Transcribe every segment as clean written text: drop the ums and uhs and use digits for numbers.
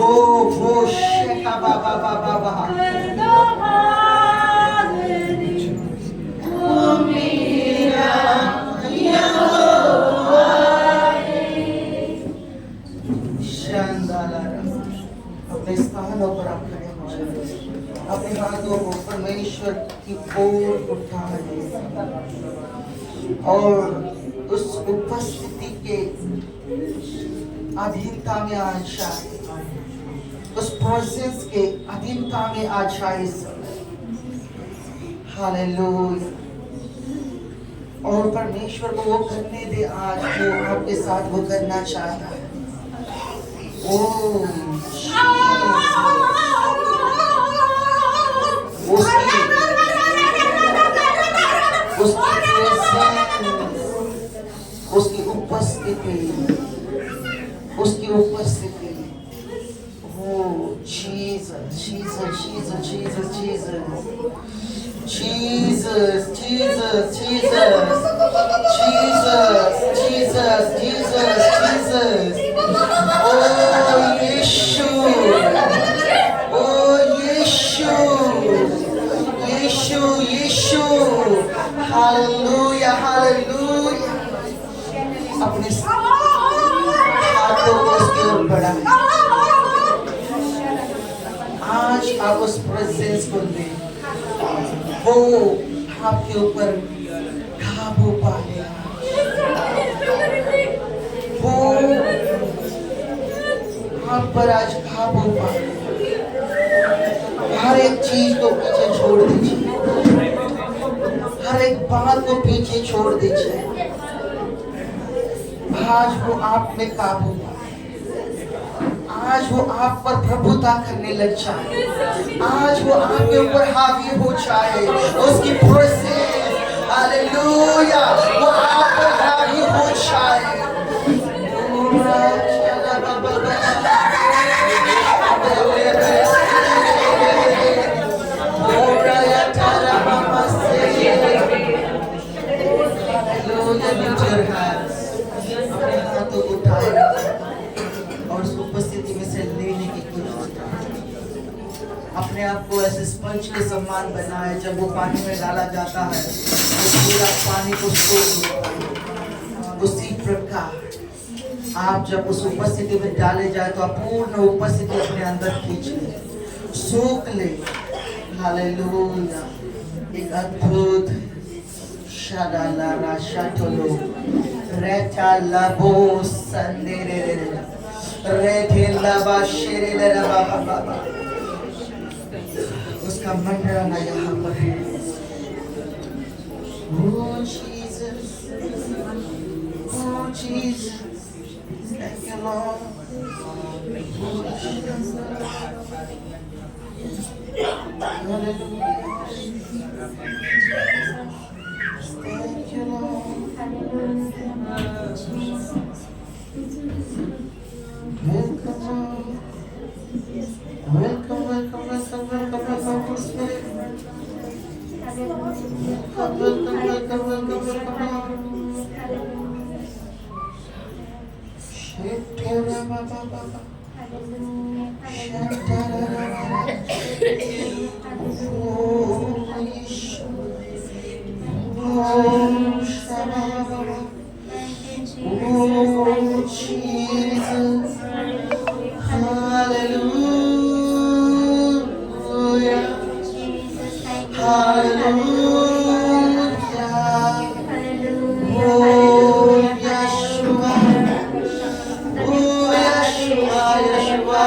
वो शेखा बाबा बाबा बाबा अपने स्थानों पर आप खड़े हो जाए, अपने हाथों को परमेश्वर की ओर उठाए और उस उपस्थिति के अधीनता में आ जाए, उस प्रेजेंस के अधीनता में आ जाए। हालेलुया। और परमेश्वर को वो करने दे आज जो आपके साथ वो करना चाहता है। उसकी उपस्थिति, उसकी उपस्थिति। Oh Jesus, Jesus, Jesus, Jesus, Jesus, Jesus, Jesus, Jesus, Jesus, Jesus, Jesus, Jesus. Oh Yeshu, oh Yeshu, Yeshu, Yeshu. Hallelujah, hallelujah. अपने हाथों को उसके ओर बढ़ाएं। आज आप उस प्रेजेंस को ले, वो आपके ऊपर काबू पा ले। वो आप पर आज काबू पा ले। हर एक चीज को पीछे छोड़ दीजिए, हर एक बात को पीछे छोड़ दीजिए। आज वो आप में काबू, आज वो आप पर प्रभुता करने लग जाए, आज वो आपके ऊपर हावी हो जाए। उसकी प्रेजेंस, हालेलुया, वो आप पर हावी हो जाए। और उस उपस्थिति में से लेने की कोशिश करें। अपने आप को ऐसे स्पंज के समान बनाए, जब वो पानी में डाला जाता है तो पूरा पानी को सोख लेता है। उसी प्रकार आप जब उस उपस्थिति में डाले जाए तो आप पूर्ण उपस्थिति अपने अंदर खींच ले, सोख ले। हालेलुया। एक अद्भुत शादाला राशाटोलो रेटा लाबो संदेरे रेठे लाबा शेरे लबा बाबा। उसका मंडराना यहाँ पर है। Oh Jesus, oh Jesus, thank you Lord. Hallelujah. Thank you Lord. Welcome Lord. Welcome, welcome, welcome, welcome, welcome, Holy Spirit. Welcome, welcome, welcome, welcome, welcome. Shantara Baba Baba. Shantara Baba. Oh, Yeshua. Oh, Shabba. Oh, Jesus. Hallelujah. Hallelujah. Oh, Yeshua. Oh, Yeshua, Yeshua.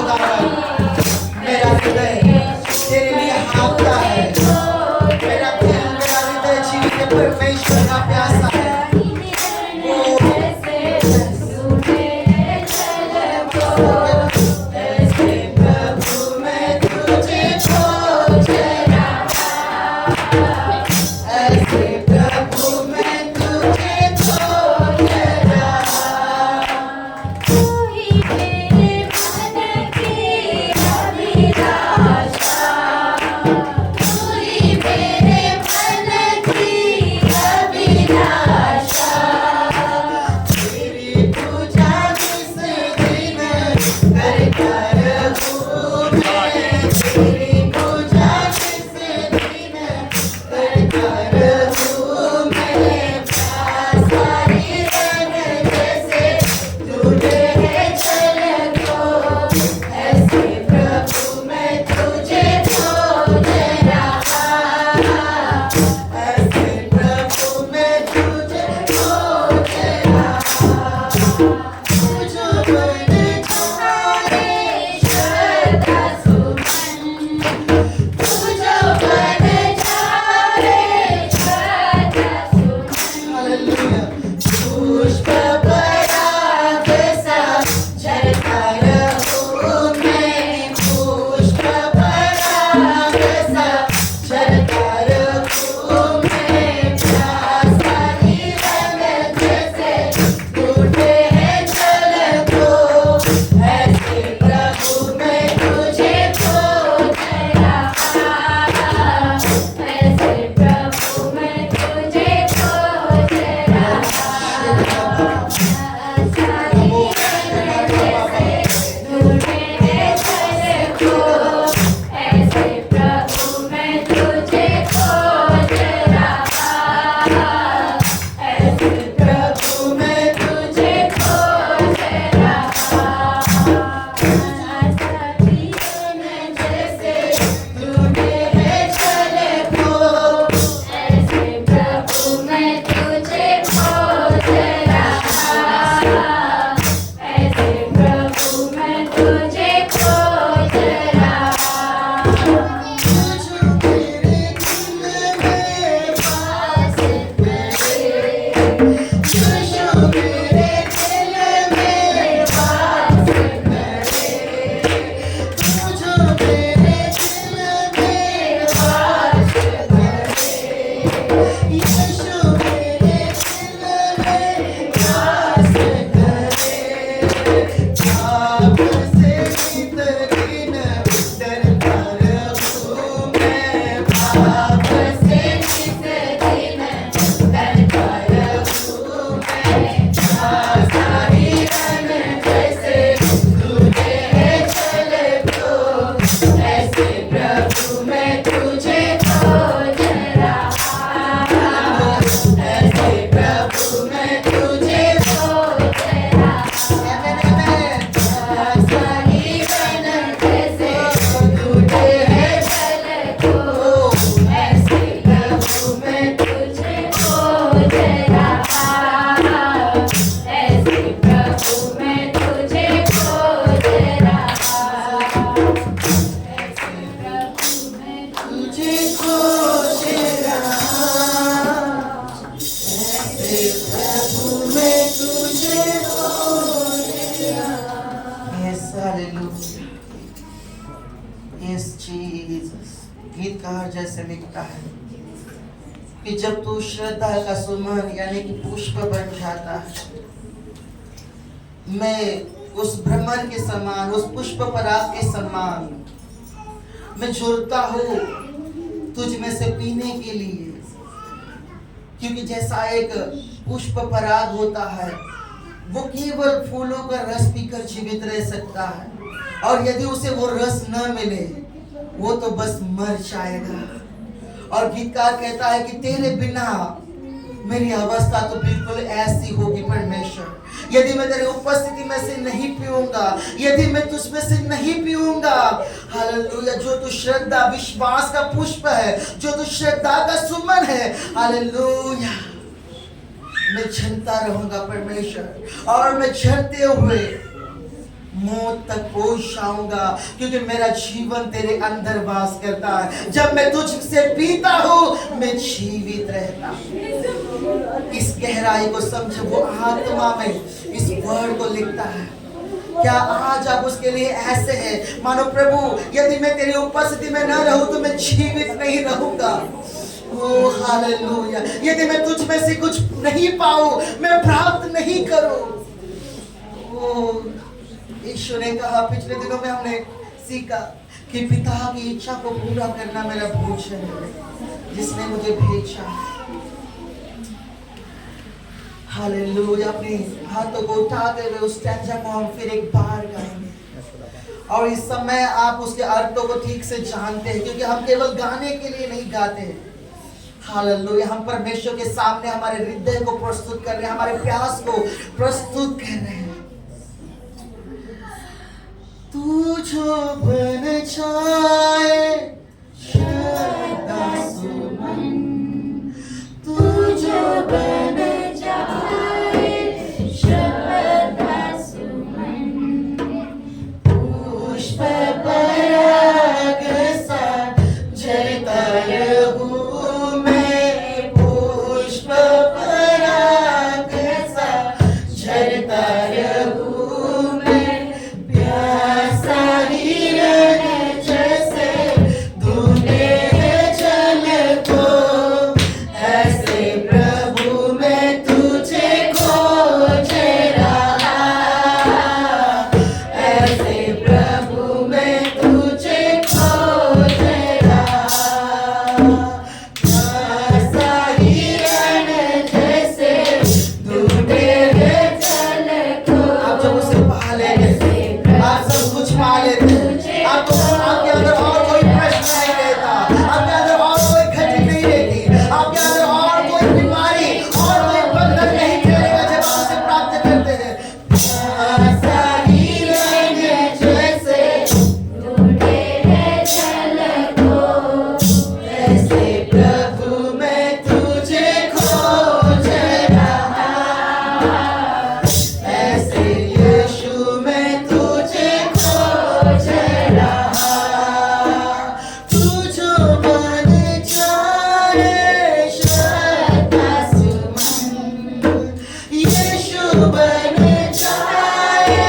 खुदावन, मेरा हृदय तेरे लिए हाँफता है, मेरा दिल, मेरा हृदय जीवित परमेश्वर का प्यासा है। गीतकार जैसे लिखता है कि जब तू श्रद्धा का सुमन यानी कि पुष्प बन जाता है, मैं उस भ्रमर के समान, उस पुष्प पराग के समान मैं जुड़ता हूँ तुझ में से पीने के लिए, क्योंकि जैसा एक पुष्प पराग होता है वो केवल फूलों का रस पीकर जीवित रह सकता है, और यदि उसे वो रस न मिले वो तो बस मर जाएगा। और गीतकार कहता है कि तेरे बिना मेरी अवस्था तो बिल्कुल ऐसी होगी परमेश्वर, यदि मैं तेरे उपस्थिति में से नहीं पीऊंगा, यदि मैं तुझ में से नहीं पीऊंगा। हालेलुया। जो तू श्रद्धा विश्वास का पुष्प है, जो तू श्रद्धा का सुमन है, हालेलुया, मैं झरता रहूंगा परमेश्वर, और मैं झरते हुए मौत तक पहुंच आऊंगा, क्योंकि मेरा जीवन तेरे अंदर वास करता है। जब मैं तुझसे पीता हूँ मैं जीवित रहता हूँ। इस गहराई को समझो, वो आत्मा में इस वर्ड को लिखता है। क्या आज आप उसके लिए ऐसे हैं, मानो प्रभु यदि मैं तेरी उपस्थिति में न रहूं तो मैं जीवित नहीं रहूंगा। ओ हालेलुया। यदि मैं तुझ में से कुछ नहीं पाऊं, मैं प्राप्त नहीं करूं। ओ यीशु ने कहा, पिछले दिनों में हमने सीखा कि पिता की इच्छा को पूरा करना मेरा भोजन है, जिसने मुझे भेजा। हालेलुया। अपने हाथों को उठाते हुए उस स्टैंजा को हम फिर एक बार गाएंगे। और इस समय आप उसके अर्थों को ठीक से जानते हैं, क्योंकि हम केवल गाने के लिए नहीं गाते हैं। हालेलुया। हम परमेश्वर के सामने हमारे हृदय को प्रस्तुत कर रहे हैं, हमारे प्यास को प्रस्तुत कर रहे हैं। तू जो बन जाए श्रद्धा सुमन, तू जो बन जाए श्रद्धा सुमन, पुष्प पराग सा जलता रहूं मैं, पुष्प पराग सा जलता रहूं मैं, प्यासा हिरण जैसे तूने जल को, ऐसे प्रभु मैं तुझे खोज रहा, ऐसे प्रभु मैं तुझे खोज रहा, प्यासा हिरण जैसे तूने जल को। आप जब उसे पा लेते, आप सब कुछ पा लेते, आपके अंदर और कोई प्रश्न नहीं रहता, आपके अंदर और कोई घटी नहीं रहती, आपके अंदर और कोई बीमारी और कोई बंधन नहीं चलेगा जब आप उसे प्राप्त करते हैं। प्यासा हिरण जैसे तूने जल को, ऐसे प्रभु मैं तुझे खोज रहा, ऐसे यीशु मैं तुझे खोज रहा। तू जो बन जाए श्रद्धा सुमन, यीशु बन जाए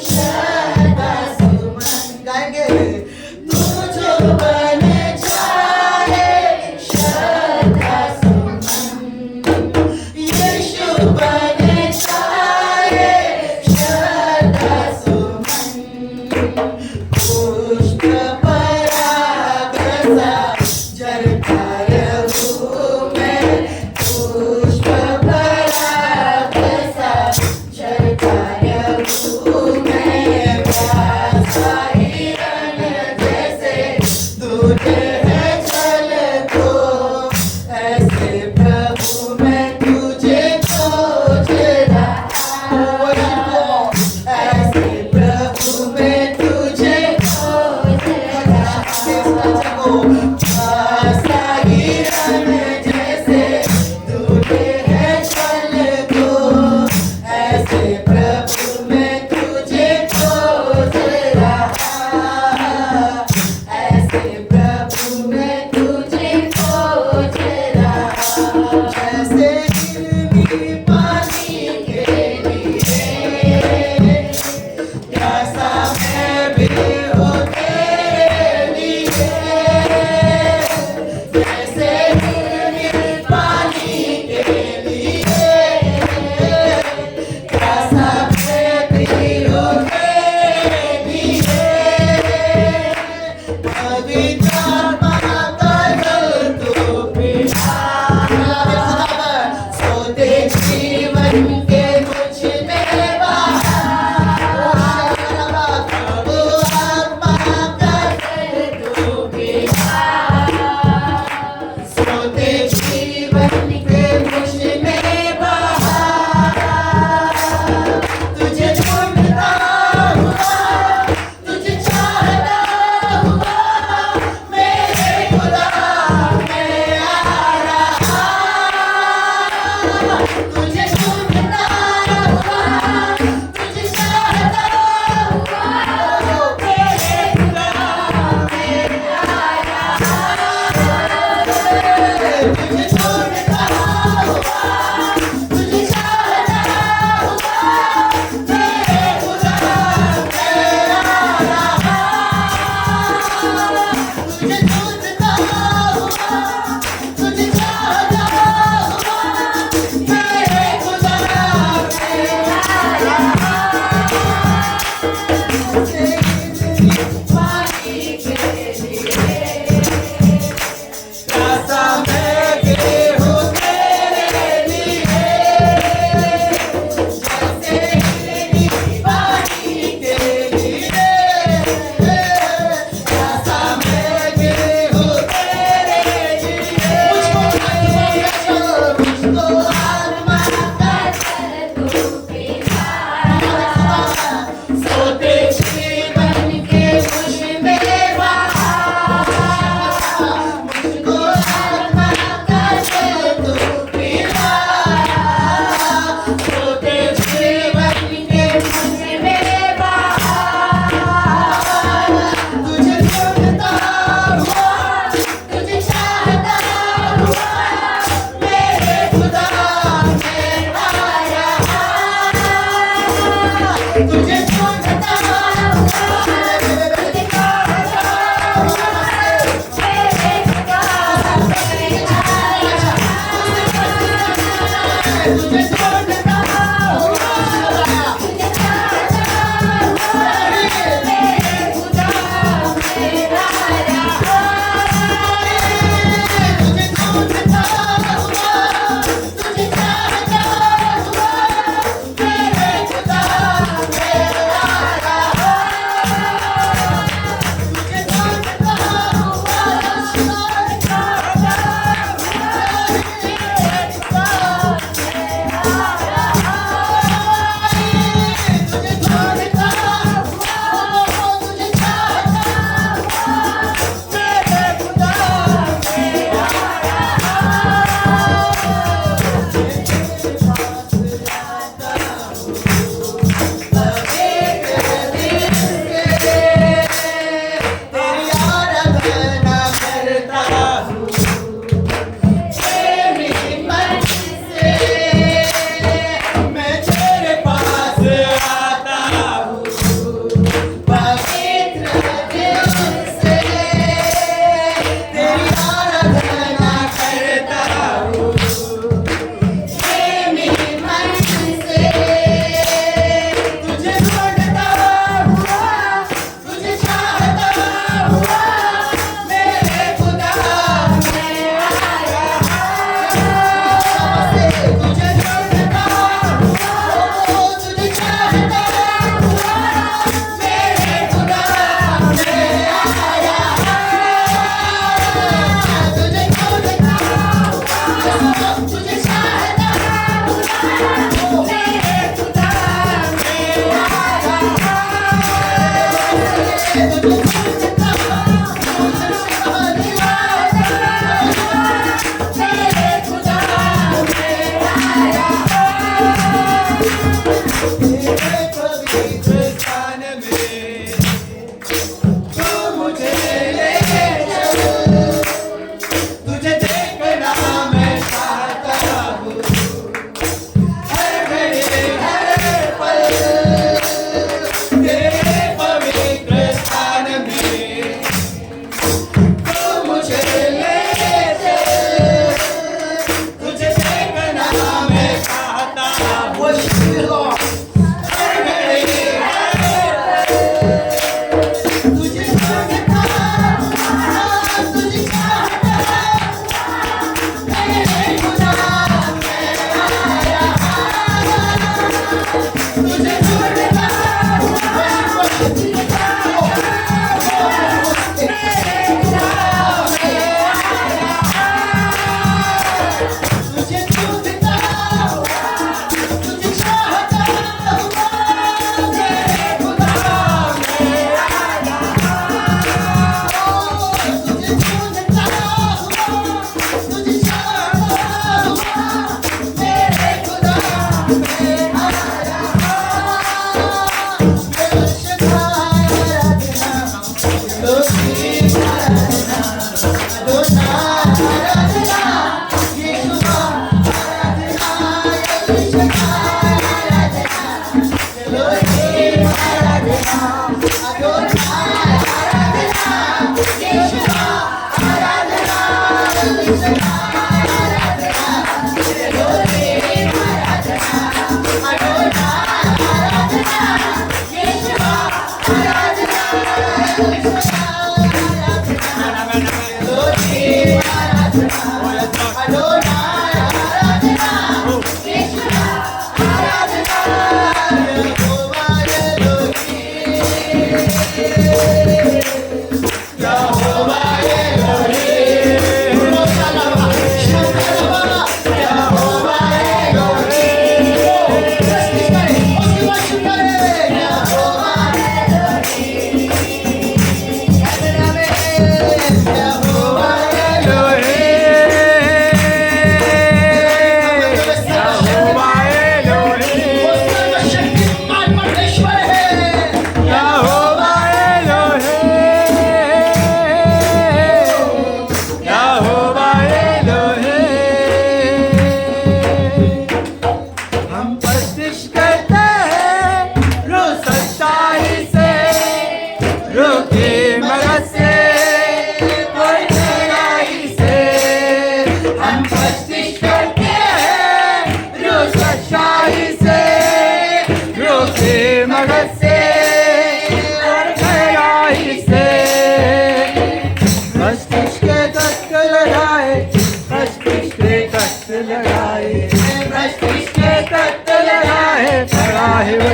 श्रद्धा सुमन। गाएंगे। तू जो बन जाए श्रद्धा सुमन, यीशु बन जाए श्रद्धा सुमन, पुष्प पराग सा जलता रहूं मैं, पुष्प पराग सा जलता रहूं मैं, प्यासा हिरण जैसे तूने जल को, ऐसे प्रभु मैं तुझे खोज रहा, ऐसे प्रभु मैं तुझे खोज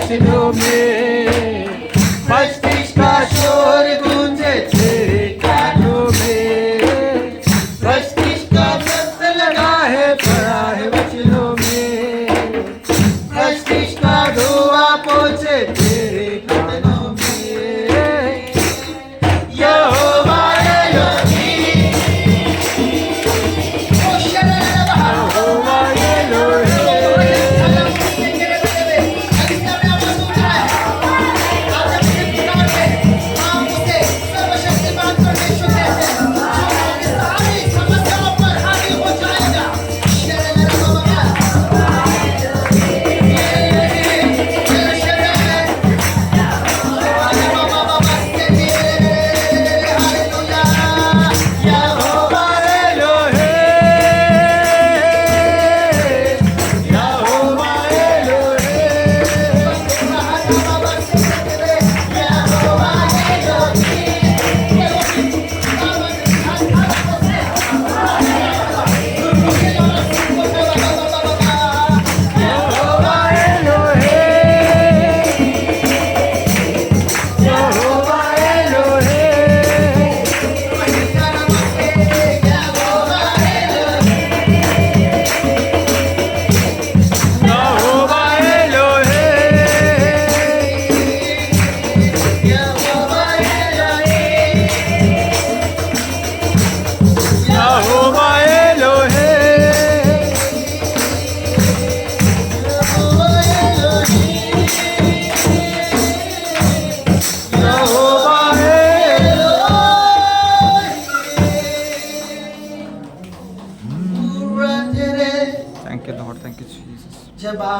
वचनों में मस्तिष्क का शोर गूंजे तेरे कानों में, मस्तिष्क का शब्द लगा है पड़ा है वचनों में, मस्तिष्क का धुआं पहुंचे तेरे कानों में। यहोवा एलोही, यहोवा एलोही,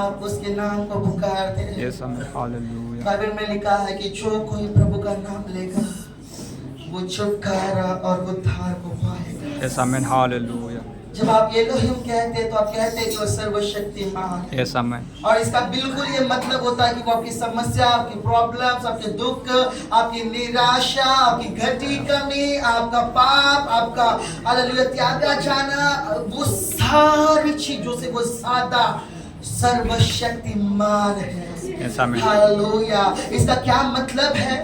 आप उसके नाम को पुकारते हैं। Yes, amen. Hallelujah. बाइबल में लिखा है कि जो कोई प्रभु का नाम लेगा वो छुटकारा और उद्धार को पाएगा। Yes, amen. Hallelujah. जब आप एलोहिम कहते हैं तो आप कहते हैं कि वो सर्वशक्तिमान है। Yes, amen. और इसका बिल्कुल ये मतलब होता है कि वो आपकी समस्या, आपकी प्रॉब्लम्स, आपके दुख, आपकी निराशा, आपकी घटी कमी, आपका पाप, आपका हालेलुया त्यागा जाना, वो सारी चीजों से वो ज्यादा सर्वशक्तिमान है। Yes, amen. हालेलुया। इसका क्या मतलब है?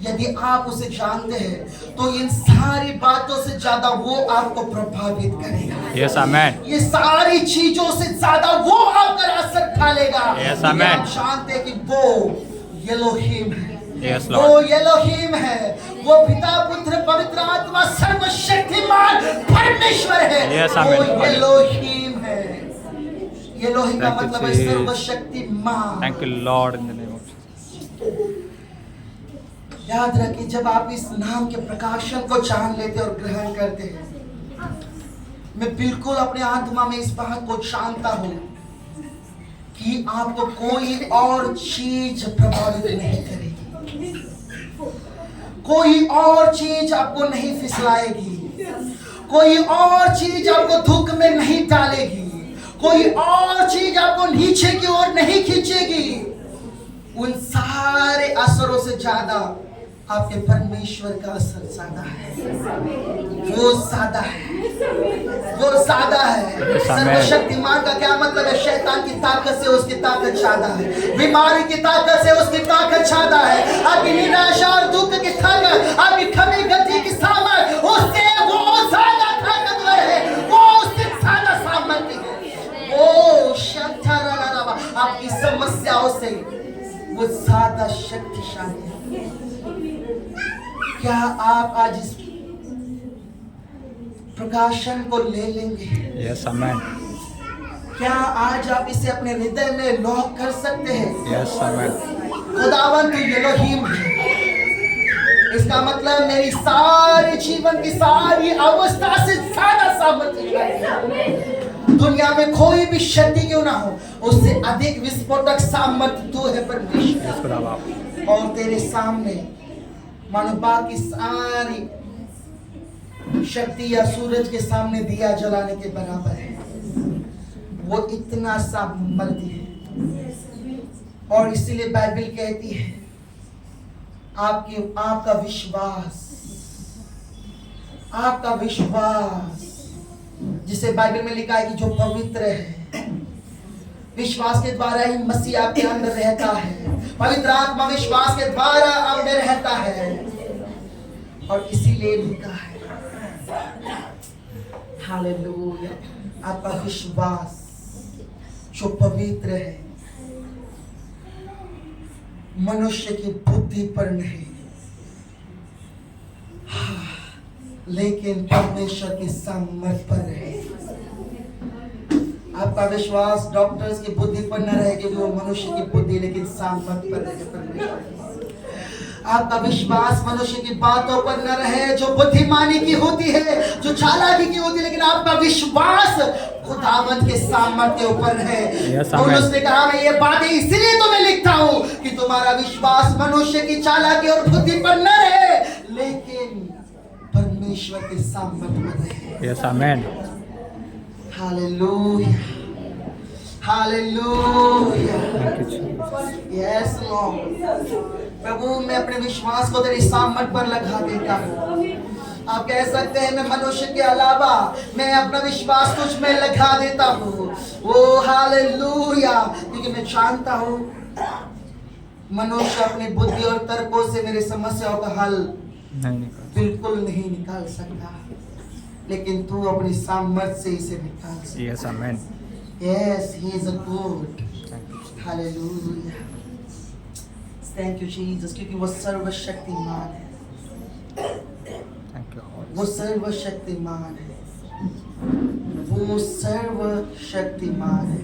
यदि आप उसे जानते हैं तो इन सारी बातों से ज्यादा वो आपको प्रभावित करेगा। Yes, amen. ये सारी चीजों से ज्यादा वो आप पर असर डालेगा। Yes, क्योंकि amen. आप जानते हैं कि वो एलोहिम है। Yes, वो Lord. एलोहिम है। वो पिता पुत्र पवित्र आत्मा सर्वशक्तिमान परमेश्वर है। Yes, वो amen. एलोहिम है। एलोहिम का Thank you, मतलब है Jesus. सर्वशक्तिमान। Thank you, Lord, in the name of Jesus. याद रखिए, जब आप इस नाम के प्रकाशन को जान लेते और ग्रहण करते हैं, मैं बिल्कुल अपने आत्मा में इस बात को जानता हूं कि आपको कोई और चीज प्रभावित नहीं करेगी, कोई और चीज आपको नहीं फिसलाएगी, कोई और चीज आपको दुख में नहीं डालेगी, कोई और चीज आपको नीचे की ओर नहीं खींचेगी। उन सारे असरों से ज्यादा आपके परमेश्वर का असर ज्यादा है। वो ज्यादा है, वो ज्यादा है। सर्वशक्तिमान का क्या मतलब है? शैतान की ताकत से उसकी ताकत ज्यादा है, बीमारी की ताकत से उसकी ताकत ज्यादा है, आपकी निराशा और दुख की ताकत, आपकी कमी गति की सामर्थ, उससे वो ज्यादा ताकतवर है, वो उससे ज्यादा सामर्थ्य है। वो शक्तिशाली, आपकी समस्याओं से वो ज्यादा शक्तिशाली है। क्या आप आज इस प्रकाशन को ले लेंगे? Yes, amen. क्या आज आप इसे अपने हृदय में लॉक कर सकते हैं? Yes, amen. खुदावंद एलोहिम है। इसका मतलब मेरी सारी जीवन की सारी अवस्था से ज्यादा सामर्थ्य, दुनिया में कोई भी शक्ति क्यों ना हो, उससे अधिक विस्फोटक सामर्थ्य तू है परमेश्वर। Yes, Lord. और तेरे सामने मानो बाकी सारी शक्ति या सूरज के सामने दिया जलाने के बराबर है। वो इतना सामर्थ्य है। और इसीलिए बाइबल कहती है आपका विश्वास, जिसे बाइबल में लिखा है कि जो पवित्र है, विश्वास के द्वारा ही मसीह आपके अंदर रहता है। पवित्र आत्मा विश्वास के द्वारा आप में रहता है। और इसीलिए लिखा है हालेलुया, आपका विश्वास जो पवित्र है, मनुष्य की बुद्धि पर नहीं, लेकिन परमेश्वर की सामर्थ पर है। आपका विश्वास डॉक्टर्स की बुद्धि पर न रहे क्योंकि वो मनुष्य की बुद्धि लेकिन सामर्थ पर रहे परमेश्वर। आपका विश्वास मनुष्य की बातों पर न रहे जो बुद्धिमानी की होती है, जो चालाकी की होती है, लेकिन आपका विश्वास खुदावंद के सामर्थ्य के ऊपर है। और उसने कहा मैं ये बातें इसलिए तुम्हें लिखता हूँ कि तुम्हारा विश्वास मनुष्य की चालाकी और बुद्धि पर न रहे लेकिन परमेश्वर के सामर्थ्य पर रहे। Yes, amen. Hallelujah. Hallelujah. Thank you, Jesus. Yes, Lord. प्रभु मैं अपने विश्वास को तेरी सामर्थ पर लगा देता हूँ। आप कह सकते हैं मैं मनुष्य के अलावा मैं अपना विश्वास तुझ में लगा देता हूँ। ओ हालेलुया, क्योंकि मैं जानता हूँ मनुष्य अपनी बुद्धि और तर्कों से मेरी समस्याओं का हल बिल्कुल नहीं निकाल सकता, लेकिन तू अपनी सामर्थ से इसे निकाल सकता। Yes, amen. Yes, he is a good. Hallelujah. Thank you Jesus, क्योंकि वो सर्वशक्तिमान है। Thank you, Lord. वो सर्वशक्तिमान है। वो सर्वशक्तिमान है।